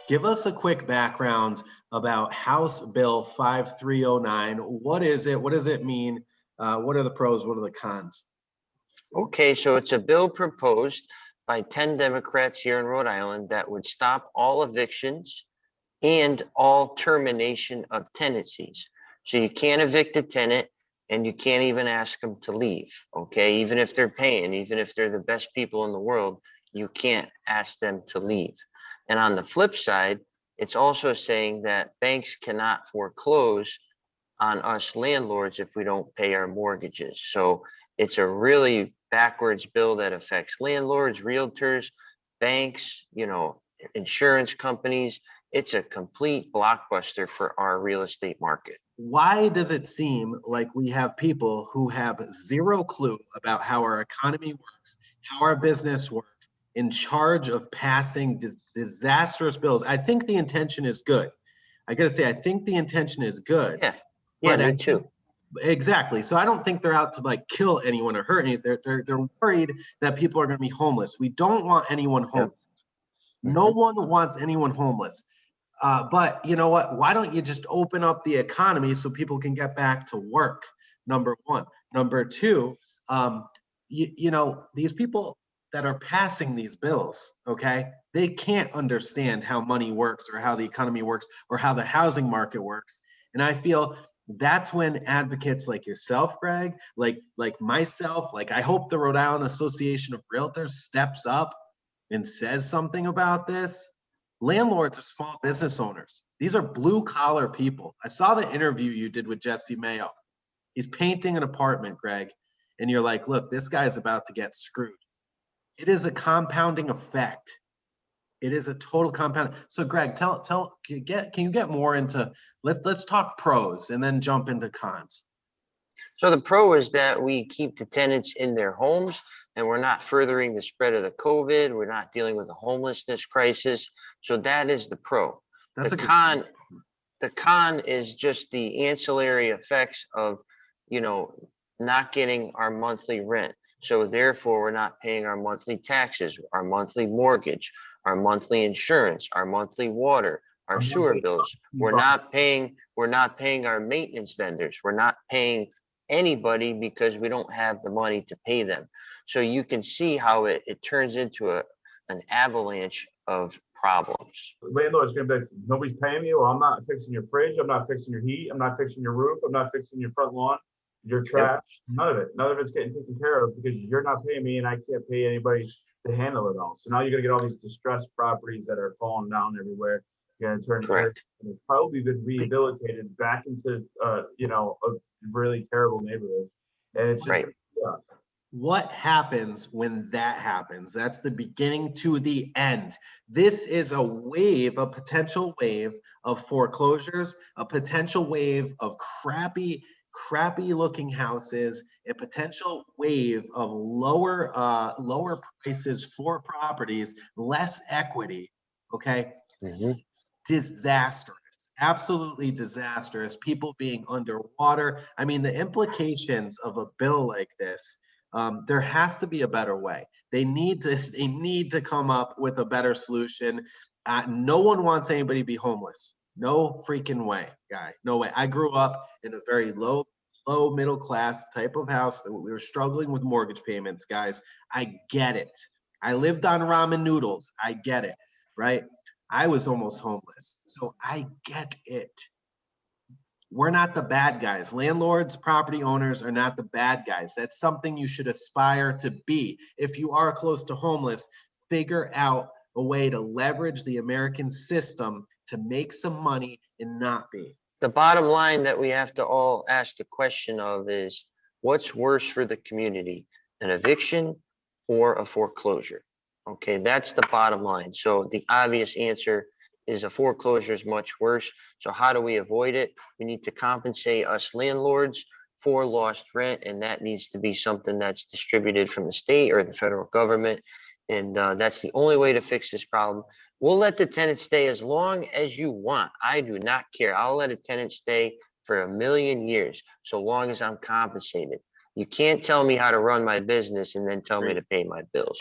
Give us a quick background about House Bill 5309. What is it? What does it mean? What are the pros? What are the cons? Okay, so it's a bill proposed by 10 Democrats here in Rhode Island that would stop all evictions and all termination of tenancies. So you can't evict a tenant and you can't even ask them to leave. Okay, even if they're paying, even if they're the best people in the world, you can't ask them to leave. And on the flip side, it's also saying that banks cannot foreclose on us landlords if we don't pay our mortgages. So it's a really backwards bill that affects landlords, realtors, banks, insurance companies. It's a complete blockbuster for our real estate market. Why does it seem like we have people who have zero clue about how our economy works, how our business works, in charge of passing disastrous bills? I think the intention is good. I got to say, I think the intention is good. Yeah, me too. Exactly. So I don't think they're out to like kill anyone or hurt anyone. They're worried that people are going to be homeless. We don't want anyone homeless. Yep. No one wants anyone homeless. But you know what? Why don't you just open up the economy so people can get back to work? Number one. Number two, these people that are passing these bills, okay, they can't understand how money works or how the economy works or how the housing market works. And I feel that's when advocates like yourself, Greg, like myself, like I hope the Rhode Island Association of Realtors steps up and says something about this. Landlords are small business owners. These are blue collar people. I saw the interview you did with Jesse Mayo. He's painting an apartment, Greg, and you're like, look, this guy's about to get screwed. It is a compounding effect. It is a total compound. So Greg, can you get more into, let's talk pros and then jump into cons. So the pro is that we keep the tenants in their homes and we're not furthering the spread of the COVID. We're not dealing with a homelessness crisis. So that is the pro. The con is just the ancillary effects of, not getting our monthly rent. So therefore, we're not paying our monthly taxes, our monthly mortgage, our monthly insurance, our monthly water, our sewer bills. We're not paying our maintenance vendors. We're not paying anybody because we don't have the money to pay them. So you can see how it turns into an avalanche of problems. The landlord's gonna be like, nobody's paying you, or I'm not fixing your fridge, I'm not fixing your heat, I'm not fixing your roof, I'm not fixing your front lawn, your trash, None of it's getting taken care of because you're not paying me and I can't pay anybody to handle it all. So now you're gonna get all these distressed properties that are falling down everywhere. You're gonna turn it's probably been rehabilitated back into a really terrible neighborhood. And it's just What happens when that happens? That's the beginning to the end. This is a potential wave of foreclosures, a potential wave of crappy looking houses, a potential wave of lower prices for properties, less equity. Okay. Mm-hmm. Disastrous. Absolutely disastrous. People being underwater. I mean, the implications of a bill like this, there has to be a better way. They need to come up with a better solution. No one wants anybody to be homeless. No freaking way, guy. No way. I grew up in a very low middle class type of house. We were struggling with mortgage payments, guys. I get it. I lived on ramen noodles. I get it, right? I was almost homeless. So I get it. We're not the bad guys. Landlords, property owners are not the bad guys. That's something you should aspire to be. If you are close to homeless, figure out a way to leverage the American system to make some money and not be. The bottom line that we have to all ask the question of is, what's worse for the community, an eviction or a foreclosure? Okay, that's the bottom line. So the obvious answer is a foreclosure is much worse. So how do we avoid it? We need to compensate us landlords for lost rent, and that needs to be something that's distributed from the state or the federal government. And that's the only way to fix this problem. We'll let the tenant stay as long as you want. I do not care. I'll let a tenant stay for 1,000,000 years, so long as I'm compensated. You can't tell me how to run my business and then tell me to pay my bills.